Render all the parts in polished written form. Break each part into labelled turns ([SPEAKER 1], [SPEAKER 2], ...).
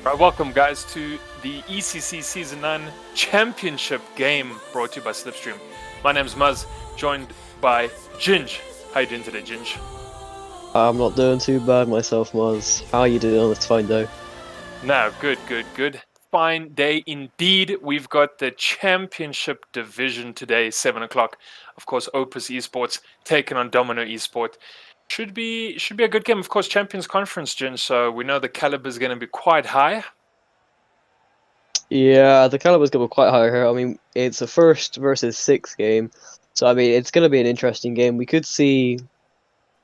[SPEAKER 1] Right, welcome guys to the ECC Season 9 Championship game brought to you by Slipstream. My name's Muzz, joined by Ginge. How you doing today, Ginge?
[SPEAKER 2] I'm not doing too bad myself, Muzz. How are you doing on this fine day?
[SPEAKER 1] No, good. Fine day indeed. We've got the Championship Division today, 7 o'clock. Of course, Opus eSports taking on Domino eSport. Should be a good game. Of course, Champions Conference, Ginge, so we know the caliber is going to be quite high.
[SPEAKER 2] Yeah, the caliber's going to be quite high here. I mean, it's a first versus sixth game, so I mean, it's going to be an interesting game. We could see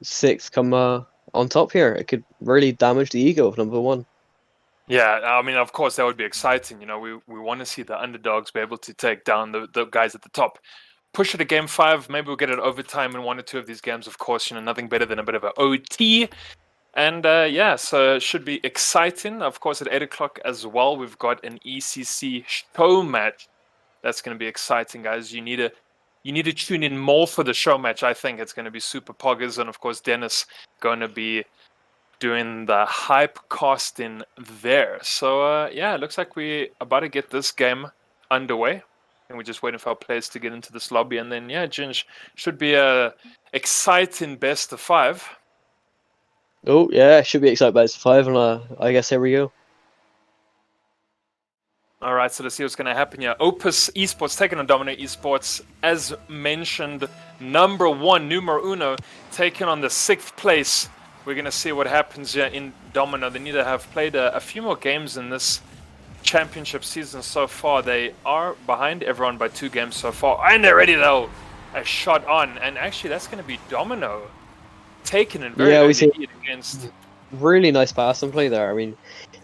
[SPEAKER 2] sixth come on top here. It could really damage the ego of number one.
[SPEAKER 1] Yeah, I mean, of course, that would be exciting. You know, we want to see the underdogs be able to take down the guys at the top. Push it to game 5. Maybe we'll get it overtime in 1 or 2 of these games. Of course, you know, nothing better than a bit of an OT. And yeah, so it should be exciting. Of course, at 8 o'clock as well, we've got an ECC show match. That's going to be exciting, guys. You need to tune in more for the show match. I think it's going to be super poggers, and of course, Dennis going to be doing the hype casting there. So yeah, it looks like we're about to get this game underway. And we're just waiting for our players to get into this lobby. And then, yeah, Ginge, should be a exciting best of 5.
[SPEAKER 2] Oh, yeah, should be excited by five, and I guess here we go.
[SPEAKER 1] All right, so let's see what's going to happen here. Opus eSports taking on Domino eSports. As mentioned, number 1, numero uno, taking on the 6th place. We're going to see what happens here in Domino. They need to have played a few more games in this championship season so far. They are behind everyone by 2 games so far. And they're ready, though. A shot on. And actually, that's going to be Domino taking it very early against...
[SPEAKER 2] Really nice pass and play there. I mean,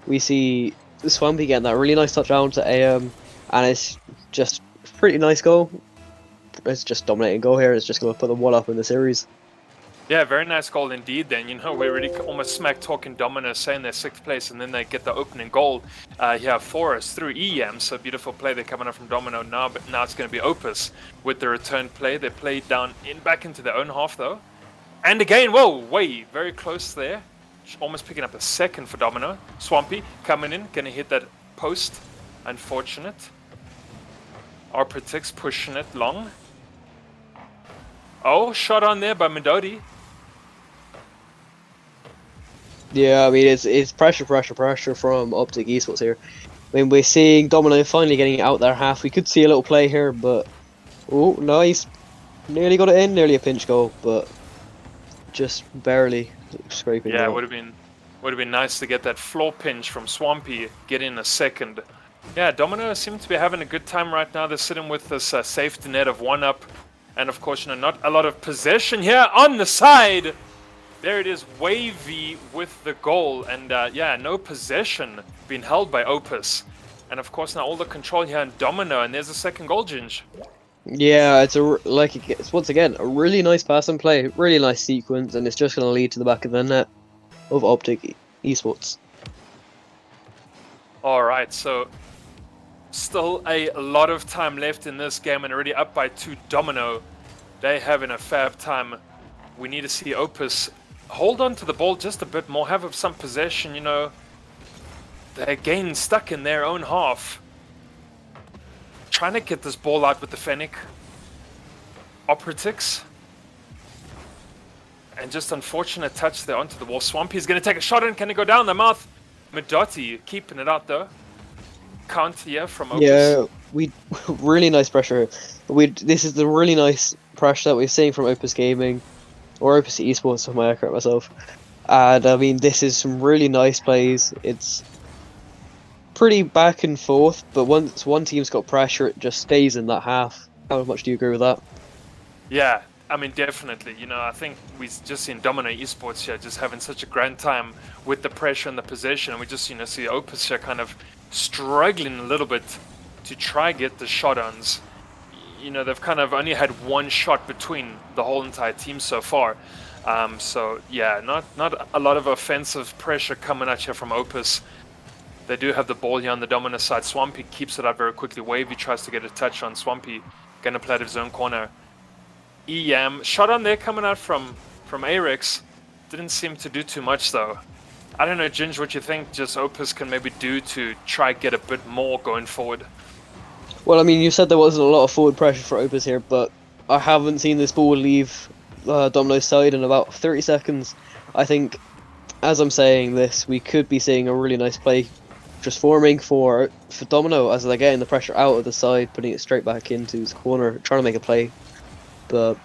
[SPEAKER 2] we see Swampy getting that really nice touchdown to AM, and it's just a pretty nice goal. It's just dominating goal here. It's just going to put the 1 up in the series.
[SPEAKER 1] Yeah, very nice goal indeed then. You know, we're already almost smack talking Domino, saying they're 6th place, and then they get the opening goal here for us through EM. So beautiful play. They're coming up from Domino now, but now it's going to be Opus with the return play. They play down back into their own half though. And again, whoa, very close there. Almost picking up a second for Domino. Swampy coming in, going to hit that post. Unfortunate. Arpritix pushing it long. Oh, shot on there by Midodi.
[SPEAKER 2] Yeah, I mean, it's pressure from Optic Esports here. I mean, we're seeing Domino finally getting out their half. We could see a little play here, but... Oh, nice. Nearly got it in, nearly a pinch goal, but just barely scraping.
[SPEAKER 1] Yeah, it would have been nice to get that floor pinch from Swampy, get in a second. Yeah, Domino seem to be having a good time right now. They're sitting with this safety net of 1 up. And of course, you know, not a lot of possession here on the side. There it is, Wavy with the goal, and yeah, no possession being held by Opus. And of course, now all the control here on Domino, and there's a second goal, Ginge.
[SPEAKER 2] Yeah, it's once again a really nice pass and play, really nice sequence, and it's just going to lead to the back of the net of Optic Esports.
[SPEAKER 1] All right, so still a lot of time left in this game, and already up by 2 Domino. They having a fab time. We need to see Opus hold on to the ball just a bit more, have some possession, you know. They're again stuck in their own half. Trying to get this ball out with the Fennec. Opritix. And just unfortunate touch there onto the wall. Swampy's going to take a shot in. Can it go down the mouth? Midoti keeping it out though. Counter here from Opus.
[SPEAKER 2] Yeah, really nice pressure. This is the really nice pressure that we're seeing from Opus Gaming, or Opus Esports, if I correct myself. And I mean, this is some really nice plays. It's pretty back and forth, but once one team's got pressure, it just stays in that half. How much do you agree with that?
[SPEAKER 1] Yeah, I mean, definitely. You know, I think we just seen Domino eSports here just having such a grand time with the pressure and the possession, and we just, you know, see Opus here kind of struggling a little bit to try get the shot-ons. You know, they've kind of only had 1 shot between the whole entire team so far. So yeah, not a lot of offensive pressure coming at you from Opus. They do have the ball here on the Domino side. Swampy keeps it up very quickly. Wavy tries to get a touch on Swampy. Gonna play out of his own corner. EM shot on there coming out from Arex. Didn't seem to do too much though. I don't know, Ginge, what you think just Opus can maybe do to try get a bit more going forward?
[SPEAKER 2] Well, I mean, you said there wasn't a lot of forward pressure for Opus here, but I haven't seen this ball leave Domino's side in about 30 seconds. I think, as I'm saying this, we could be seeing a really nice play just forming for Domino as they're getting the pressure out of the side, putting it straight back into his corner, trying to make a play. But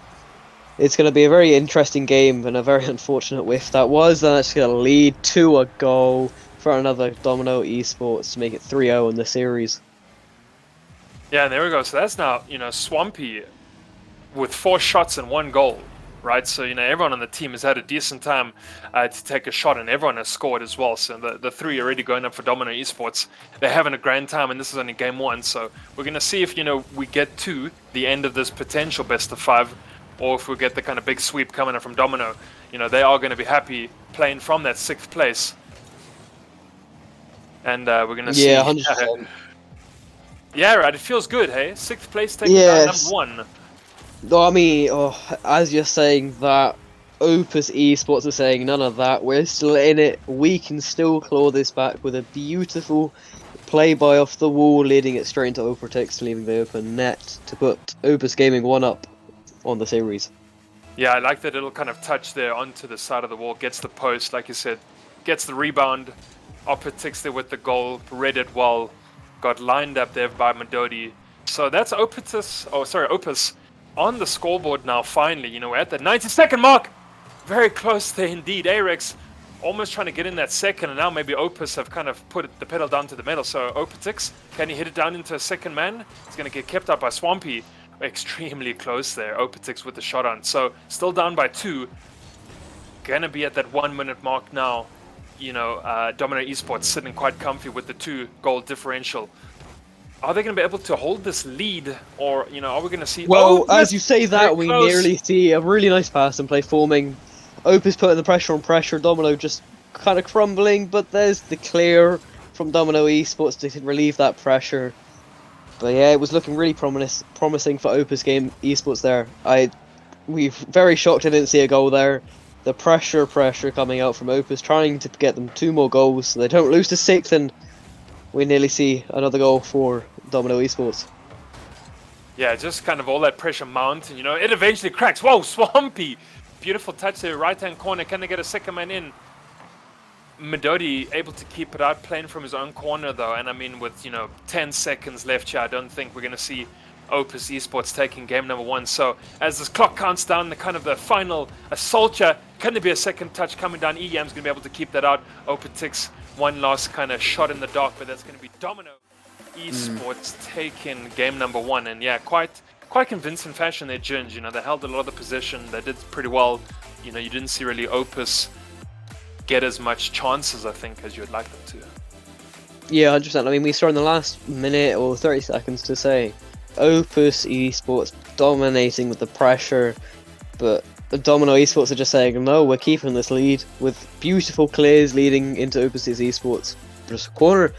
[SPEAKER 2] it's going to be a very interesting game and a very unfortunate whiff that was. Then it's going to lead to a goal for another Domino eSports to make it 3-0 in the series.
[SPEAKER 1] Yeah, there we go. So that's now, Swampy with 4 shots and 1 goal, right? So, everyone on the team has had a decent time to take a shot, and everyone has scored as well. So the 3 already going up for Domino eSports. They're having a grand time, and this is only game 1. So we're going to see if, we get to the end of this potential best of 5, or if we get the kind of big sweep coming up from Domino. They are going to be happy playing from that 6th place. And we're going to see.
[SPEAKER 2] Yeah, 100%.
[SPEAKER 1] Yeah, right. It feels good, hey? 6th place taking down number 1.
[SPEAKER 2] No, I mean, as you're saying that, Opus eSports are saying none of that. We're still in it. We can still claw this back with a beautiful play by off the wall, leading it straight into Opus, leaving the open net to put Opus Gaming 1 up on the series.
[SPEAKER 1] Yeah, I like that little kind of touch there onto the side of the wall. Gets the post, like you said. Gets the rebound. Opus there with the goal. Read it well. Got lined up there by Medodi. So that's Opus on the scoreboard now, finally. We're at the 90-second mark. Very close there indeed. Arex almost trying to get in that second, and now maybe Opus have kind of put the pedal down to the metal. So Opus, can he hit it down into a second man? It's going to get kept up by Swampy. Extremely close there. Opus with the shot on. So still down by 2. Going to be at that 1-minute mark now. Domino eSports sitting quite comfy with the 2-goal differential. Are they going to be able to hold this lead, or are we going to see?
[SPEAKER 2] Well, as you say that, we nearly see a really nice pass and play forming. Opus putting the pressure on pressure. Domino just kind of crumbling, but there's the clear from Domino eSports to relieve that pressure. But yeah, it was looking really promising for Opus Game eSports there. We very shocked I didn't see a goal there. The pressure coming out from Opus, trying to get them 2 more goals so they don't lose to 6th, and we nearly see another goal for Domino eSports.
[SPEAKER 1] Yeah, just kind of all that pressure mounting, it eventually cracks. Whoa, Swampy! Beautiful touch there, right-hand corner. Can they get a second man in? Medodi able to keep it out, playing from his own corner though, and I mean with, 10 seconds left here, I don't think we're going to see Opus eSports taking game number 1. So as this clock counts down, the final assault here, can there be a second touch coming down? EM's going to be able to keep that out. Opus 1 last kind of shot in the dark, but that's going to be Domino eSports taking game number 1. And yeah, quite convincing fashion there, Ginge. They held a lot of the possession. They did pretty well. You didn't see really Opus get as much chances, I think, as you would like them to.
[SPEAKER 2] Yeah, 100%. I mean, we saw in the last minute or 30 seconds to say Opus eSports dominating with the pressure, but Domino eSports are just saying, no, we're keeping this lead with beautiful clears leading into Opus's eSports just corner.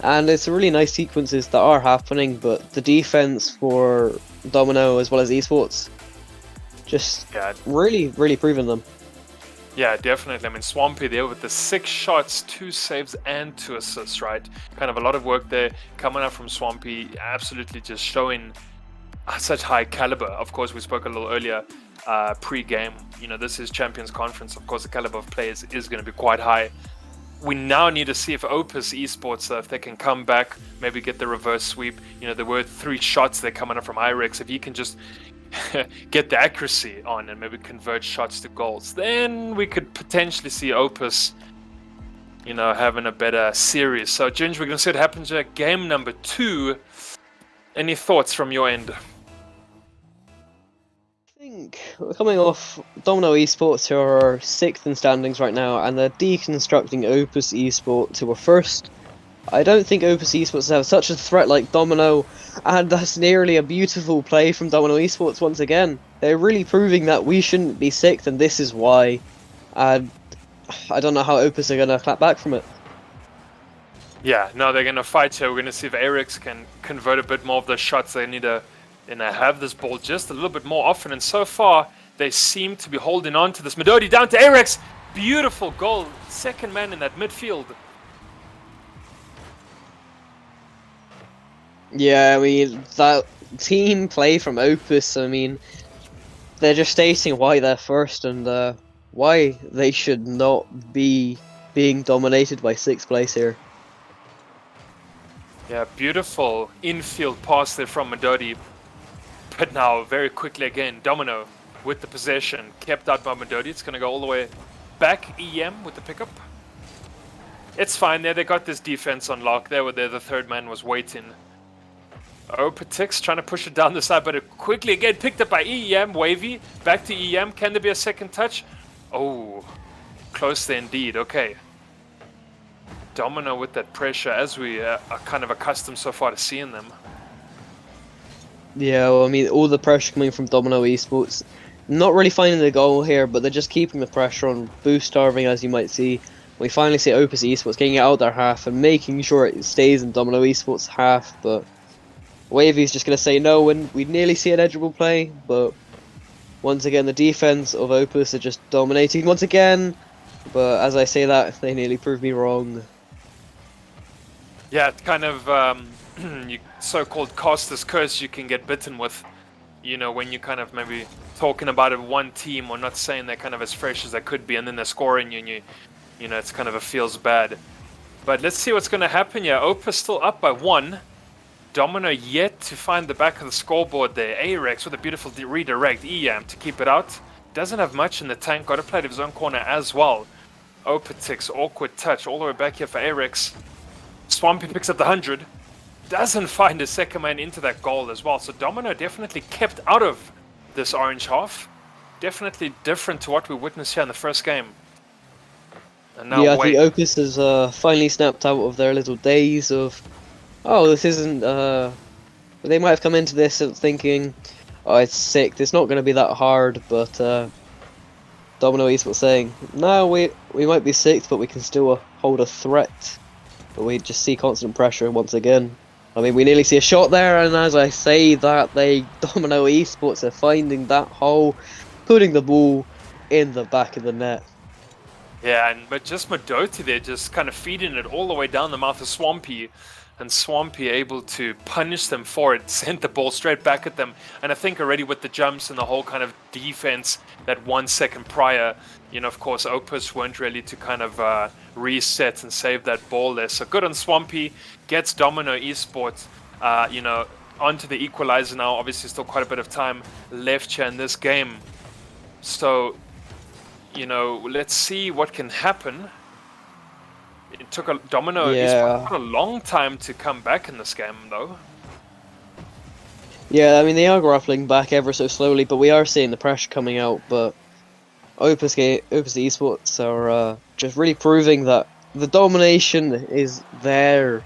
[SPEAKER 2] And it's really nice sequences that are happening, but the defense for Domino as well as eSports just really proving them.
[SPEAKER 1] Yeah, definitely. I mean, Swampy there with the 6 shots, 2 saves and 2 assists, right? Kind of a lot of work there coming up from Swampy, absolutely just showing such high caliber. Of course, we spoke a little earlier pre-game. This is Champions Conference. Of course, the caliber of players is going to be quite high. We now need to see if Opus eSports, if they can come back, maybe get the reverse sweep. There were 3 shots there coming up from Irex. If he can just get the accuracy on and maybe convert shots to goals, then we could potentially see Opus, having a better series. So, Ginge, we're going to see what happens at game number 2. Any thoughts from your end?
[SPEAKER 2] I think we're coming off Domino eSports, who are 6th in standings right now, and they're deconstructing Opus eSports, who are 1st. I don't think Opus eSports have such a threat like Domino, and that's nearly a beautiful play from Domino eSports once again. They're really proving that we shouldn't be 6th, and this is why. And I don't know how Opus are going to clap back from it.
[SPEAKER 1] Yeah, no, they're going to fight here. We're going to see if Arex can convert a bit more of the shots. They need to have this ball just a little bit more often, and so far they seem to be holding on to this. Medodi down to Arex. Beautiful goal. Second man in that midfield.
[SPEAKER 2] Yeah, I mean, that team play from Opus, I mean, they're just stating why they're first and why they should not be being dominated by 6th place here.
[SPEAKER 1] Yeah, beautiful infield pass there from Madodi. But now, very quickly again, Domino with the possession. Kept out by Madodi. It's going to go all the way back. EM with the pickup. It's fine there. They got this defense on lock. They were there. The third man was waiting. Opus trying to push it down the side, but it quickly again picked up by EM. Wavy back to EM. Can there be a second touch? Oh, close there indeed. Okay. Domino with that pressure, as we are kind of accustomed so far to seeing them.
[SPEAKER 2] Yeah, well, I mean, all the pressure coming from Domino eSports. Not really finding the goal here, but they're just keeping the pressure on, boost starving, as you might see. We finally see Opus eSports getting it out their half and making sure it stays in Domino eSports half, but Wavy's just going to say no, and we nearly see an edgeable play, but once again, the defense of Opus are just dominating once again, but as I say that, they nearly proved me wrong.
[SPEAKER 1] Yeah, it's kind of you so-called caster's curse you can get bitten with, you know, when you kind of maybe talking about it one team or not saying they're kind of as fresh as they could be, and then they're scoring you, and you know, it's kind of a feels bad. But let's see what's going to happen here. Opus still up by 1. Domino yet to find the back of the scoreboard there. Arex with a beautiful redirect. EM to keep it out. Doesn't have much in the tank. Got to play to his own corner as well. Opus, awkward touch all the way back here for Arex. Swampy picks up the 100. Doesn't find a second man into that goal as well. So Domino definitely kept out of this orange half. Definitely different to what we witnessed here in the first game. And now
[SPEAKER 2] Yeah, I think Opus has finally snapped out of their little days of, oh, this isn't, they might have come into this thinking, oh, it's sick, it's not going to be that hard, but Domino East was saying, no, we might be 6th, but we can still hold a threat. But we just see constant pressure once again. I mean, we nearly see a shot there, and as I say that, Domino Esports are finding that hole, putting the ball in the back of the net.
[SPEAKER 1] Yeah, but just Madoti there, just kind of feeding it all the way down the mouth of Swampy, and Swampy able to punish them for it, sent the ball straight back at them. And I think already with the jumps and the whole kind of defense that 1 second prior, you know, of course, Opus weren't really to kind of reset and save that ball there. So good on Swampy, gets Domino Esports, you know, onto the equalizer now. Obviously, still quite a bit of time left here in this game. So, you know, let's see what can happen. It took a Domino quite a long time to come back in this game, though.
[SPEAKER 2] Yeah, I mean, they are grappling back ever so slowly, but we are seeing the pressure coming out. But Opus Esports are just really proving that the domination is there.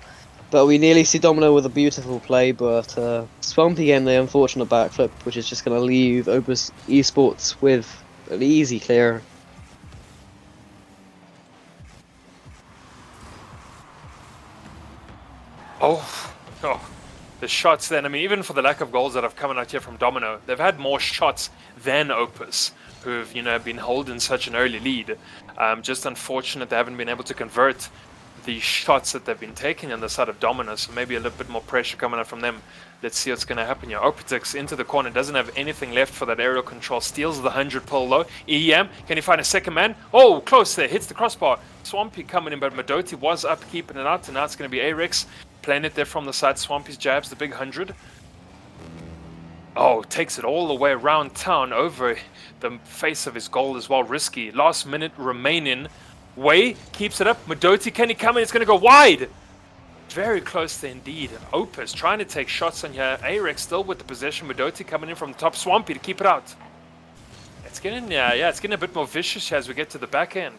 [SPEAKER 2] But we nearly see Domino with a beautiful play, but Swampy getting the unfortunate backflip, which is just going to leave Opus Esports with an easy clear.
[SPEAKER 1] Oh, the shots then. I mean, even for the lack of goals that have come out here from Domino, they've had more shots than Opus, who've, you know, been holding such an early lead. Just unfortunate they haven't been able to convert the shots that they've been taking on the side of Domino, so maybe a little bit more pressure coming out from them. Let's see what's going to happen here. Opus into the corner, doesn't have anything left for that aerial control, steals the 100 pull low. EM, can he find a second man? Oh, close there, hits the crossbar. Swampy coming in, but Madoti was up, keeping it out, and now it's going to be Arex. Playing it there from the side. Swampy's jabs, the big 100. Oh, takes it all the way around town over the face of his goal as well. Risky. Last minute remaining. Way keeps it up. Madoti, can he come in? It's going to go wide. Very close there indeed. Opus trying to take shots on here. Arex still with the possession. Madoti coming in from the top. Swampy to keep it out. It's getting, it's getting a bit more vicious here as we get to the back end.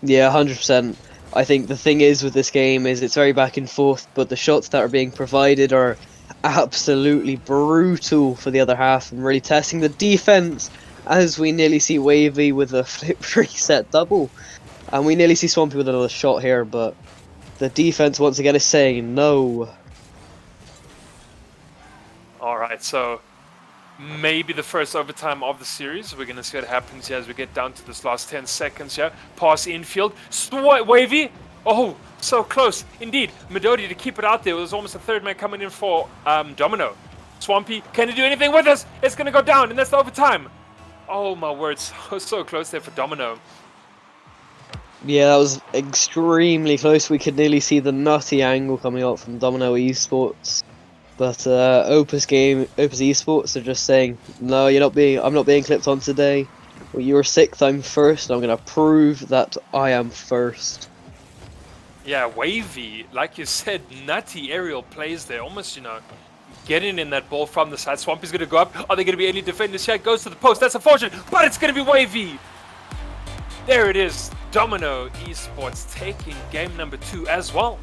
[SPEAKER 2] Yeah, 100%. I think the thing is with this game is it's very back and forth, but the shots that are being provided are absolutely brutal for the other half and really testing the defense, as we nearly see Wavy with a flip reset double. And we nearly see Swampy with another shot here, but the defense once again is saying no.
[SPEAKER 1] Alright, so maybe the first overtime of the series. We're going to see what happens here as we get down to this last 10 seconds here. Pass infield. Wavy. Oh, so close. Indeed. Midodi to keep it out there. There's almost a third man coming in for Domino. Swampy, can he do anything with us? It's going to go down, and that's the overtime. Oh, my words. So close there for Domino.
[SPEAKER 2] Yeah, that was extremely close. We could nearly see the nutty angle coming out from Domino eSports. But Opus eSports are just saying, no, I'm not being clipped on today. Well, you're sixth, I'm first. I'm gonna prove that I am first.
[SPEAKER 1] Yeah, Wavy, like you said, nutty aerial plays there, almost, getting in that ball from the side. Swampy's gonna go up. Are there gonna be any defenders here? Goes to the post. That's unfortunate, but it's gonna be Wavy. There it is. Domino eSports taking game number 2 as well.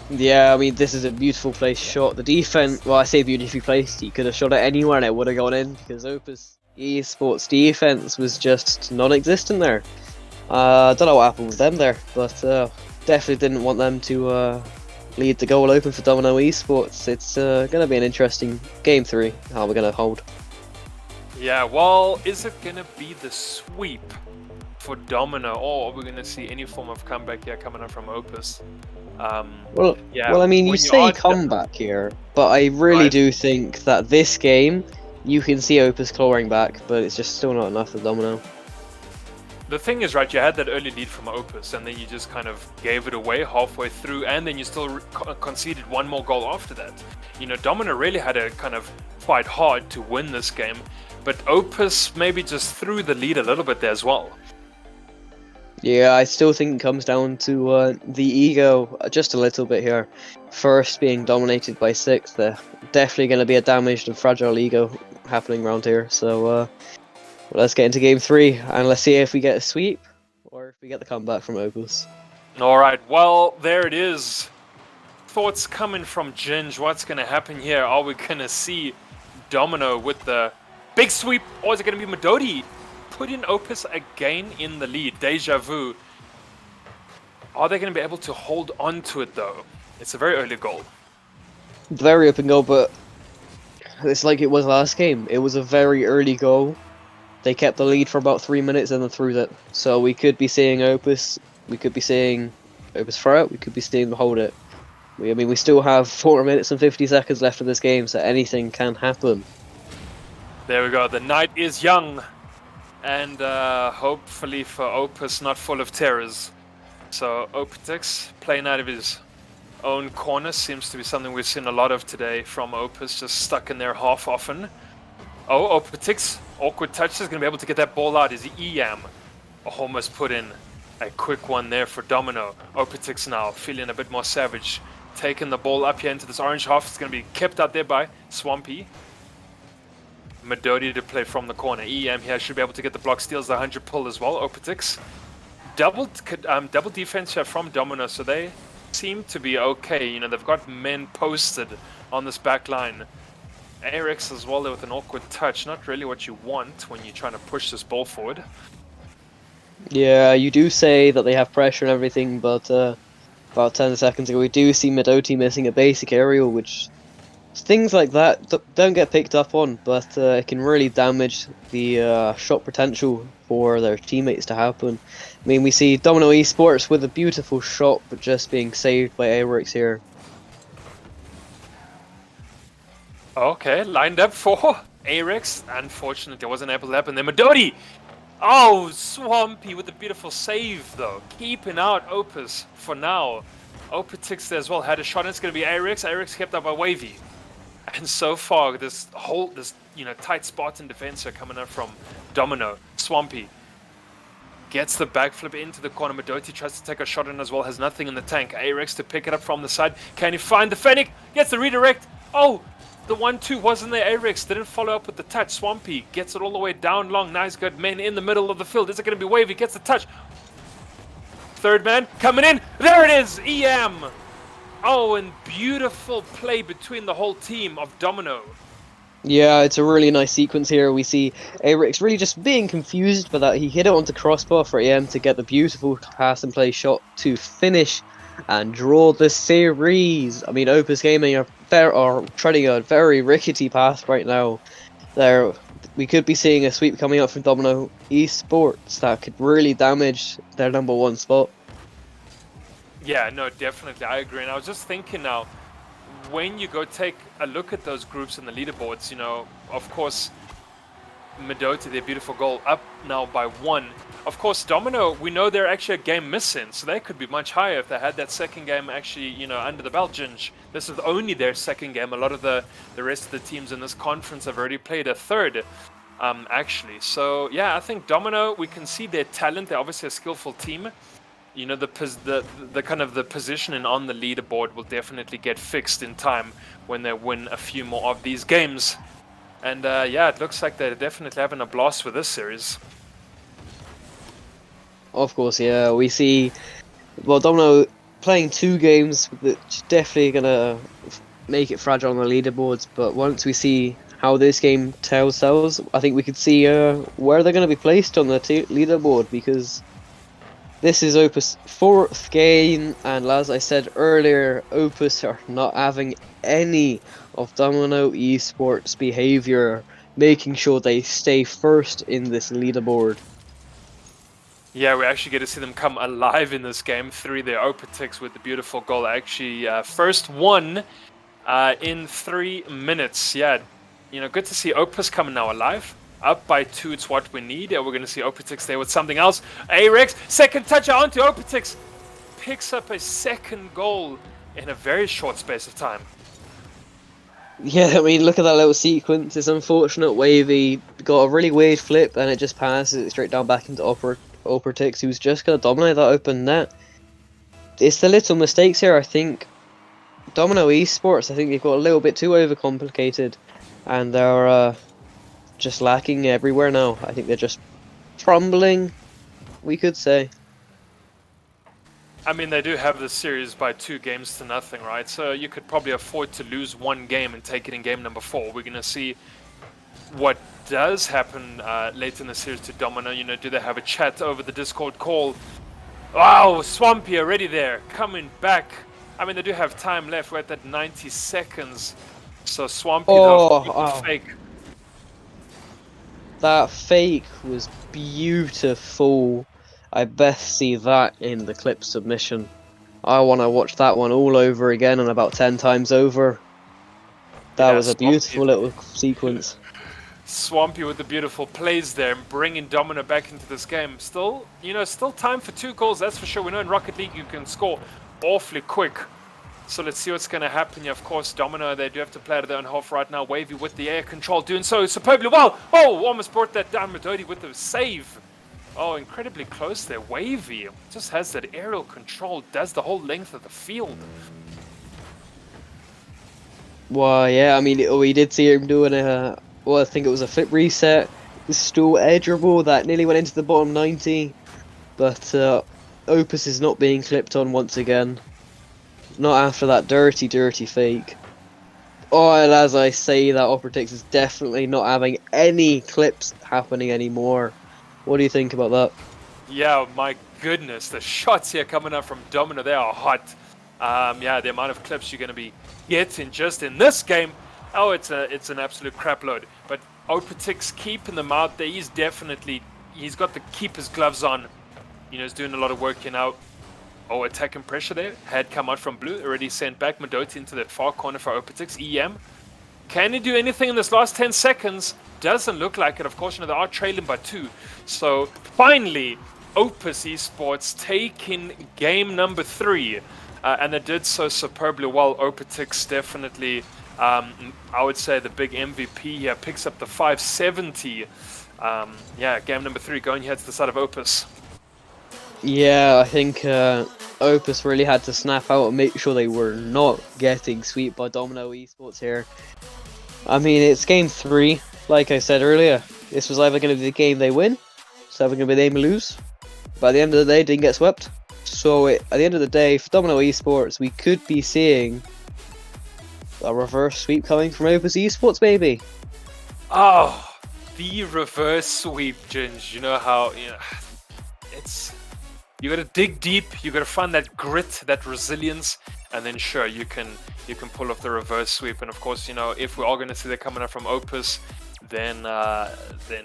[SPEAKER 2] Yeah, I mean, this is a beautiful placed shot. The defense, well, I say beautifully placed. He could have shot it anywhere and it would have gone in because Opus eSports defense was just non-existent there. I don't know what happened with them there, but definitely didn't want them to lead the goal open for Domino eSports. It's going to be an interesting game 3. How we're going to hold.
[SPEAKER 1] Yeah, well, is it going to be the sweep for Domino, or are we going to see any form of comeback here coming up from Opus?
[SPEAKER 2] Well, I mean, you say comeback here, but I really do think that this game, you can see Opus clawing back, but it's just still not enough for Domino.
[SPEAKER 1] The thing is, right, you had that early lead from Opus, and then you just kind of gave it away halfway through, and then you still conceded one more goal after that. Domino really had to kind of fight hard to win this game, but Opus maybe just threw the lead a little bit there as well.
[SPEAKER 2] Yeah, I still think it comes down to the ego just a little bit here. First being dominated by sixth, definitely going to be a damaged and fragile ego happening around here. So let's get into game 3 and let's see if we get a sweep or if we get the comeback from Opus.
[SPEAKER 1] Alright, well, there it is. Thoughts coming from Ginge. What's going to happen here? Are we going to see Domino with the big sweep, or is it going to be Midodi putting Opus again in the lead? Deja vu. Are they going to be able to hold on to it though? It's a very early goal.
[SPEAKER 2] Very open goal, but it's like it was last game. It was a very early goal. They kept the lead for about 3 minutes and then threw it. So we could be seeing Opus. We could be seeing Opus throw it. We could be seeing them hold it. I mean, we still have 4 minutes and 50 seconds left of this game, so anything can happen.
[SPEAKER 1] There we go. The night is young. And hopefully for Opus, not full of terrors. So Opetix playing out of his own corner seems to be something we've seen a lot of today from Opus, just stuck in there half often. Oh, Opetix, awkward touch, is going to be able to get that ball out. Is he EM? Almost put in a quick one there for Domino. Opetix now feeling a bit more savage, taking the ball up here into this orange half. It's going to be kept out there by Swampy. Midodi to play from the corner. EM here should be able to get the block, steals the 100 pull as well. Opetix. Double defense here from Domino, so they seem to be okay. They've got men posted on this back line. Arex as well there with an awkward touch. Not really what you want when you're trying to push this ball forward.
[SPEAKER 2] Yeah, you do say that they have pressure and everything, but about 10 seconds ago we do see Midodi missing a basic aerial, which... Things like that don't get picked up on, but it can really damage the shot potential for their teammates to happen. I mean, we see Domino eSports with a beautiful shot, but just being saved by Arex here.
[SPEAKER 1] Okay, lined up for Arex. Unfortunately, wasn't able to happen there. Midodi! Oh, Swampy with a beautiful save, though. Keeping out Opus for now. Opetix there as well had a shot, and it's going to be Arex. Arex kept up by Wavy. And so far, this tight spot in defense are coming up from Domino. Swampy gets the backflip into the corner. Midodi tries to take a shot in as well, has nothing in the tank. Arex to pick it up from the side. Can he find the Fennec? Gets the redirect. Oh, the 1-2 wasn't there. Arex didn't follow up with the touch. Swampy gets it all the way down long. Nice good men in the middle of the field. Is it going to be Wavy? Gets the touch. Third man coming in. There it is. EM. Oh, and beautiful play between the whole team of Domino.
[SPEAKER 2] Yeah, it's a really nice sequence here. We see Arex really just being confused by that. He hit it onto crossbar for EM to get the beautiful pass and play shot to finish and draw the series. I mean, Opus Gaming are are treading a very rickety path right now. We could be seeing a sweep coming up from Domino eSports that could really damage their #1 spot.
[SPEAKER 1] Yeah, no, definitely, I agree. And I was just thinking now, when you go take a look at those groups in the leaderboards, you know, of course, Medota, their beautiful goal, up now by 1. Of course, Domino, we know they're actually a game missing, so they could be much higher if they had that second game actually, you know, under the belt. Ginge. This is only their second game. A lot of the rest of the teams in this conference have already played a third, actually. So yeah, I think Domino, we can see their talent. They're obviously a skillful team. You know, the kind of the positioning on the leaderboard will definitely get fixed in time when they win a few more of these games. And yeah, it looks like they're definitely having a blast with this series.
[SPEAKER 2] Of course, yeah, we see, well, Domino playing 2 games, that's definitely gonna make it fragile on the leaderboards, but once we see how this game tells, I think we could see where they're going to be placed on the leaderboard, because this is Opus' 4th game, and as I said earlier, Opus are not having any of Domino eSports behavior, making sure they stay first in this leaderboard.
[SPEAKER 1] Yeah, we actually get to see them come alive in this game. 3 their Opus with the beautiful goal. Actually, first one in 3 minutes. Yeah, you know, good to see Opus coming now alive. Up by 2, it's what we need. We're going to see Opus there with something else. Rex, second touch onto Opus. Picks up a second goal in a very short space of time.
[SPEAKER 2] Yeah, I mean, look at that little sequence. It's unfortunate. Wavy got a really weird flip, and it just passes it straight down back into Opus, who's just going to dominate that open net. It's the little mistakes here, I think. Domino eSports, I think they've got a little bit too overcomplicated, and they're just lacking everywhere now. I think they're just crumbling, we could say.
[SPEAKER 1] I mean, they do have this series by 2-0, right? So you could probably afford to lose 1 game and take it in game number 4. We're going to see what does happen later in the series to Domino. You know, do they have a chat over the Discord call? Wow, Swampy already there, coming back. I mean, they do have time left. We're at that 90 seconds. So Swampy, the fake.
[SPEAKER 2] That fake was beautiful. I best see that in the clip submission. I want to watch that one all over again and about 10 times over. That was a beautiful little sequence.
[SPEAKER 1] Swampy with the beautiful plays there and bringing Domino back into this game. Still, you know, still time for 2 goals, that's for sure. We know in Rocket League you can score awfully quick. So let's see what's going to happen here. Of course, Domino, they do have to play out of their own half right now. Wavy with the air control, doing so superbly well. Oh, almost brought that down. Medota with the save. Oh, incredibly close there. Wavy just has that aerial control, does the whole length of the field.
[SPEAKER 2] Well, yeah, I mean, we did see him doing I think it was a flip reset. The stool edgeable that nearly went into the bottom 90. But Opus is not being clipped on once again. Not after that dirty fake. Oh, and as I say that, Opus is definitely not having any clips happening anymore. What do you think about that?
[SPEAKER 1] Yeah, my goodness, the shots here coming up from Domino, they are hot. Yeah, the amount of clips you're going to be getting just in this game, oh, it's an absolute crap load. But Opus keeping them out there, he's got the keeper's gloves on. You know, he's doing a lot of work, you know. Oh, attack and pressure there. Had come out from blue, already sent back Medota into that far corner for Opus. EM. Can he do anything in this last 10 seconds? Doesn't look like it. Of course, you know, they are trailing by 2. So, finally, Opus eSports taking game number 3. And they did so superbly well. Opus definitely, I would say, the big MVP here. Picks up the 570. Yeah, game number 3 going here to the side of Opus.
[SPEAKER 2] Yeah, I think Opus really had to snap out and make sure they were not getting swept by Domino eSports here. I mean, it's game 3, like I said earlier. This was either going to be the game they win, it's either going to be the game lose. But at the end of the day, didn't get swept. So at the end of the day, for Domino eSports, we could be seeing a reverse sweep coming from Opus eSports, maybe.
[SPEAKER 1] Oh, the reverse sweep, Ginge. You know how, you know, You got to dig deep. You got to find that grit, that resilience, and then sure you can pull off the reverse sweep. And of course, if we are going to see that coming up from Opus, then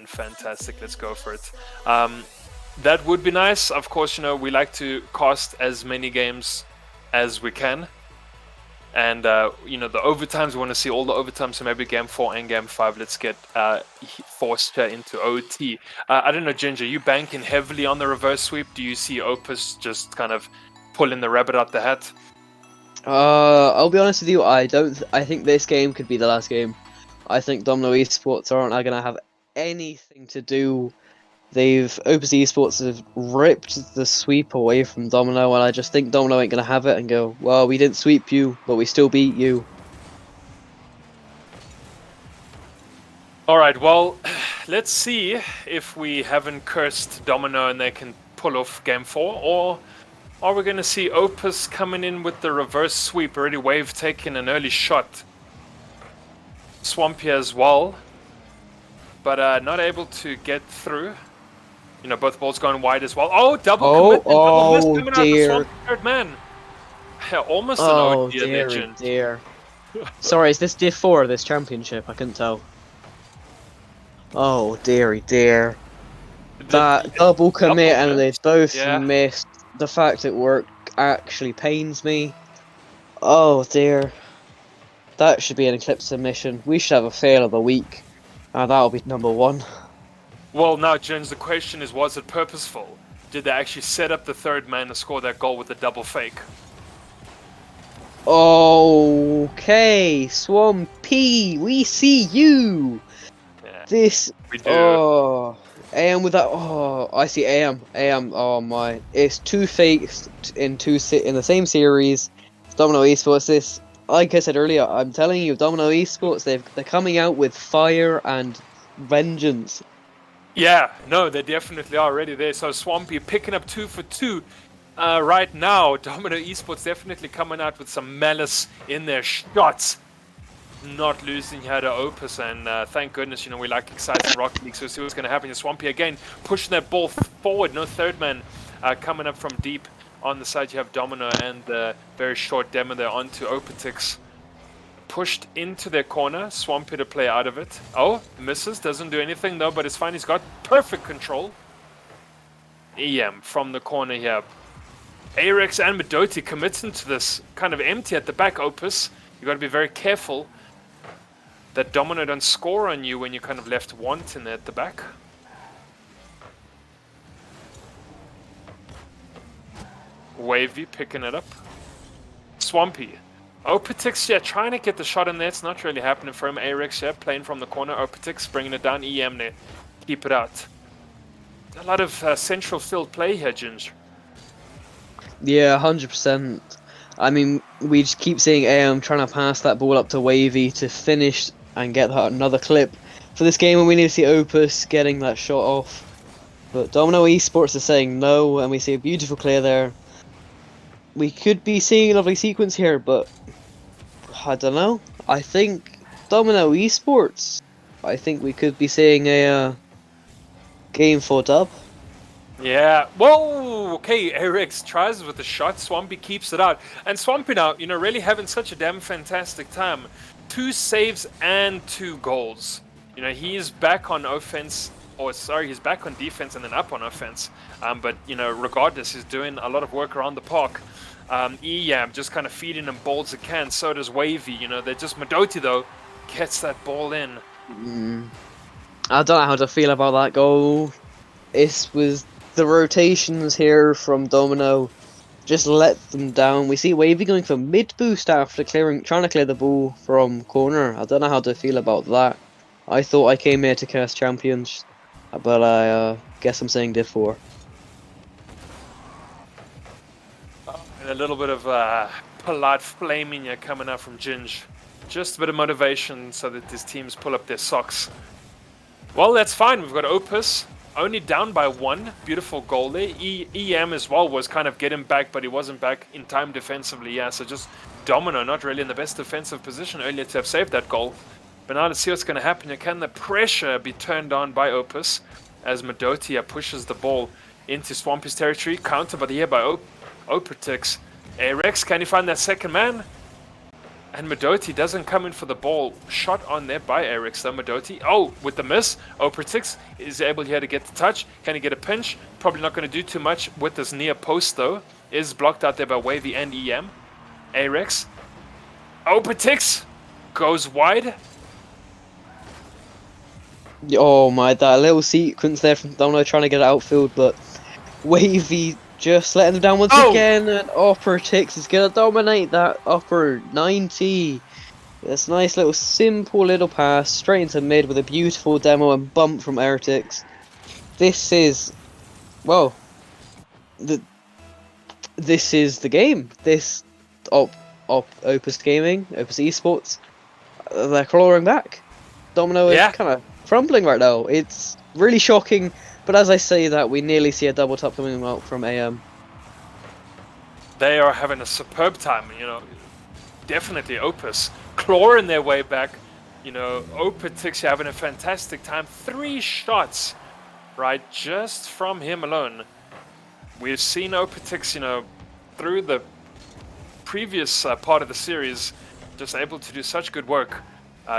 [SPEAKER 1] fantastic. Let's go for it. That would be nice. Of course, we like to cast as many games as we can. And, the overtimes, we want to see all the overtimes, so maybe Game 4 and Game 5, let's get forced here into OT. I don't know, Ginger, you banking heavily on the reverse sweep? Do you see Opus just kind of pulling the rabbit out the hat?
[SPEAKER 2] I'll be honest with you, I think this game could be the last game. I think Domino eSports aren't going to have anything to do. Opus eSports have ripped the sweep away from Domino, and I just think Domino ain't going to have it and go, well, we didn't sweep you, but we still beat you.
[SPEAKER 1] Alright, well, let's see if we haven't cursed Domino and they can pull off Game 4, or are we going to see Opus coming in with the reverse sweep, already Wave taking an early shot. Swampy as well, but not able to get through. Both balls going wide as well. Oh, double commit. Double miss coming out the Swampy third man. Yeah, almost an OD legend.
[SPEAKER 2] Dear. Sorry, is this Div 4, this championship? I couldn't tell. Oh, dearie dear. That double commit and they both missed. The fact it worked actually pains me. Oh dear. That should be an Eclipse submission. We should have a fail of the week. And that'll be number 1.
[SPEAKER 1] Well, now, Jens, the question is, was it purposeful? Did they actually set up the third man to score that goal with the double fake?
[SPEAKER 2] Okay, Swampy, we see you! Yeah,
[SPEAKER 1] we do.
[SPEAKER 2] Oh, AM with that, I see AM, oh my. It's 2 fakes in the same series. Domino eSports, like I said earlier, I'm telling you, Domino eSports, they're coming out with fire and vengeance.
[SPEAKER 1] Yeah, no, they definitely are already there. So Swampy picking up 2 for 2 right now. Domino eSports definitely coming out with some malice in their shots. Not losing here to Opus, and thank goodness, we like exciting Rocket League, so we'll see what's going to happen. Swampy again pushing that ball forward. No third man coming up from deep. On the side, you have Domino and the very short demo there onto Opetix. Pushed into their corner, Swampy to play out of it. Oh, misses, doesn't do anything though, but it's fine. He's got perfect control. EM from the corner here. Arex and Medoti commits into this kind of empty at the back, Opus. You got to be very careful that Domino don't score on you when you're kind of left wanting there at the back. Wavy picking it up. Swampy. Opetix, trying to get the shot in there. It's not really happening for him. Arex, playing from the corner. Opetix bringing it down. EM there. Keep it out. A lot of central field play here, Ginger.
[SPEAKER 2] Yeah, 100%. I mean, we just keep seeing AM trying to pass that ball up to Wavy to finish and get another clip for this game, and we need to see Opus getting that shot off. But Domino eSports is saying no, and we see a beautiful clear there. We could be seeing a lovely sequence here, but I don't know. I think Domino eSports, I think we could be seeing a game 4 dub.
[SPEAKER 1] Yeah, whoa, okay, Arex tries with the shot, Swampy keeps it out. And Swampy now, really having such a damn fantastic time. 2 saves and 2 goals. He's back on offense, he's back on defense and then up on offense. But, regardless, he's doing a lot of work around the park. EM just kind of feeding him balls it can, so does Wavy. They're just Medoti, though, gets that ball in.
[SPEAKER 2] I don't know how to feel about that goal. It was the rotations here from Domino just let them down. We see Wavy going for mid boost after trying to clear the ball from corner. I don't know how to feel about that. I thought I came here to cast champions, but I guess I'm saying Div 4.
[SPEAKER 1] And a little bit of polite flaming here coming out from Ginge. Just a bit of motivation so that his teams pull up their socks. Well, that's fine. We've got Opus. Only down by 1. Beautiful goal there. EM as well was kind of getting back, but he wasn't back in time defensively. Yeah, so just Domino, not really in the best defensive position earlier to have saved that goal. But now let's see what's going to happen. Can the pressure be turned on by Opus as Medoti pushes the ball into Swampy's territory. Counter by the air by Opus. Rex, can he find that second man? And Medoti doesn't come in for the ball. Shot on there by Rex, though. Medoti, with the miss. Opus is able here to get the touch. Can he get a pinch? Probably not going to do too much with this near post, though. Is blocked out there by Wavy and EM. Rex. Opus goes wide.
[SPEAKER 2] Oh my, that little sequence there from Domino trying to get it outfield, but Wavy just letting them down once again, and Opus is going to dominate that upper 90. This nice little simple little pass straight into mid with a beautiful demo and bump from Ertix. This is, well, this is the game. This Opus Gaming, Opus Esports, they're clawing back. Domino is kind of crumbling right now. It's really shocking, but as I say that, we nearly see a double top coming out from AM.
[SPEAKER 1] They are having a superb time, you know. Definitely Opus clawing their way back. You know, Opus having a fantastic time. 3 shots, right, just from him alone. We've seen Opus, you know, through the previous part of the series, just able to do such good work.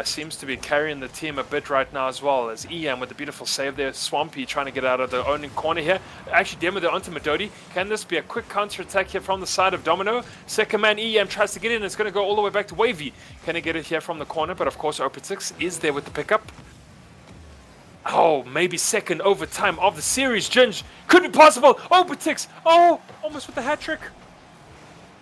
[SPEAKER 1] Seems to be carrying the team a bit right now as well, as EM with the beautiful save there. Swampy trying to get out of the own corner here. Actually, demo there onto Medoti. Can this be a quick counter attack here from the side of Domino? Second man EM tries to get in. It's going to go all the way back to Wavy. Can he get it here from the corner? But of course, Opus is there with the pickup. Oh, maybe second overtime of the series. Ginge, could be possible. Opus, almost with the hat trick.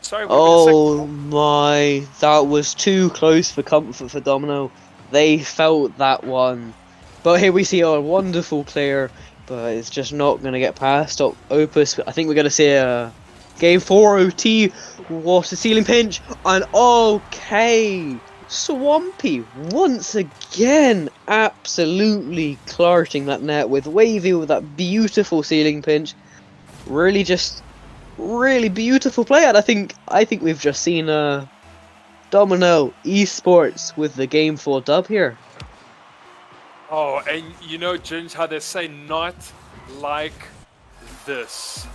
[SPEAKER 1] Sorry,
[SPEAKER 2] oh my, that was too close for comfort for Domino. They felt that one. But here we see a wonderful clear, but it's just not going to get past Opus. I think we're going to see a Game 4 OT. What a ceiling pinch. And okay, Swampy once again absolutely clarting that net with Wavy with that beautiful ceiling pinch. Really just... really beautiful play, and I think we've just seen Domino eSports with the Game 4 dub here.
[SPEAKER 1] Oh, and you know, Ginge, how they say not like this.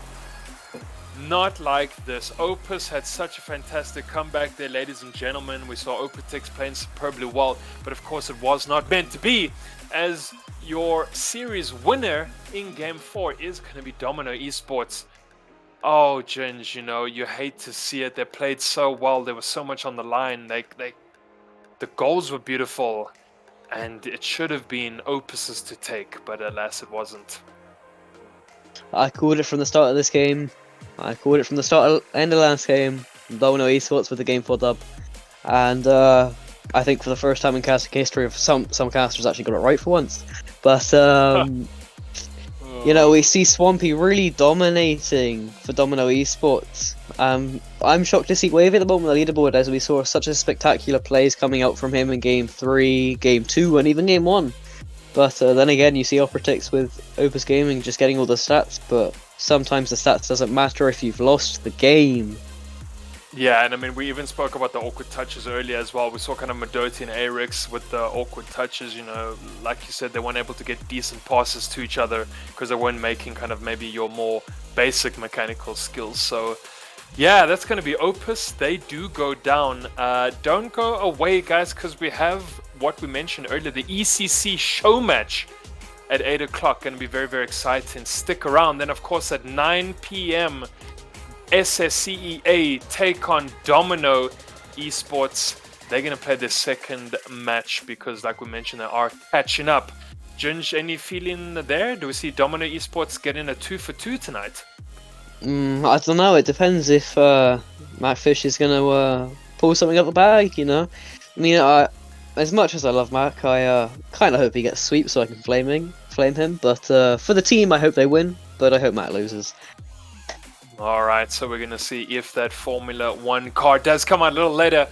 [SPEAKER 1] Not like this. Opus had such a fantastic comeback there, ladies and gentlemen. We saw Opus playing superbly well, but of course it was not meant to be, as your series winner in Game 4 is going to be Domino eSports. Oh, Ginge, you know, you hate to see it. They played so well. There was so much on the line. The goals were beautiful, and it should have been Opus's to take, but alas, it wasn't.
[SPEAKER 2] I called it from the start of this game. I called it from the end of last game. Domino eSports with the Game 4 dub, and I think for the first time in casting history, of some casters actually got it right for once. But you know, we see Swampy really dominating for Domino eSports. I'm shocked to see Wavy at the moment on the leaderboard, as we saw such a spectacular plays coming out from him in Game 3, Game 2, and even Game 1. But then again, you see Opus with Opus Gaming just getting all the stats, but sometimes the stats doesn't matter if you've lost the game.
[SPEAKER 1] Yeah, and I mean, we even spoke about the awkward touches earlier as well. We saw kind of Medoti and Arix with the awkward touches, you know, like you said, they weren't able to get decent passes to each other because they weren't making kind of maybe your more basic mechanical skills. So yeah, that's going to be Opus. They do go down. Don't go away, guys, because we have what we mentioned earlier, the ECC show match at 8 o'clock. Going to be very, very exciting. Stick around. Then, of course, at 9 p.m., SSCEA take on Domino eSports. They're going to play their second match because, like we mentioned, they are catching up. Ginge, any feeling there? Do we see Domino eSports getting a 2-for-2 tonight?
[SPEAKER 2] I don't know. It depends if Matt Fish is going to pull something out the bag, you know. I mean, as much as I love Mac, I kind of hope he gets sweep so I can flame him. But for the team, I hope they win, but I hope Matt loses.
[SPEAKER 1] Alright, so we're going to see if that Formula 1 car does come out a little later.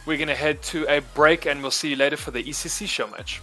[SPEAKER 1] We're going to head to a break, and we'll see you later for the ECC show match.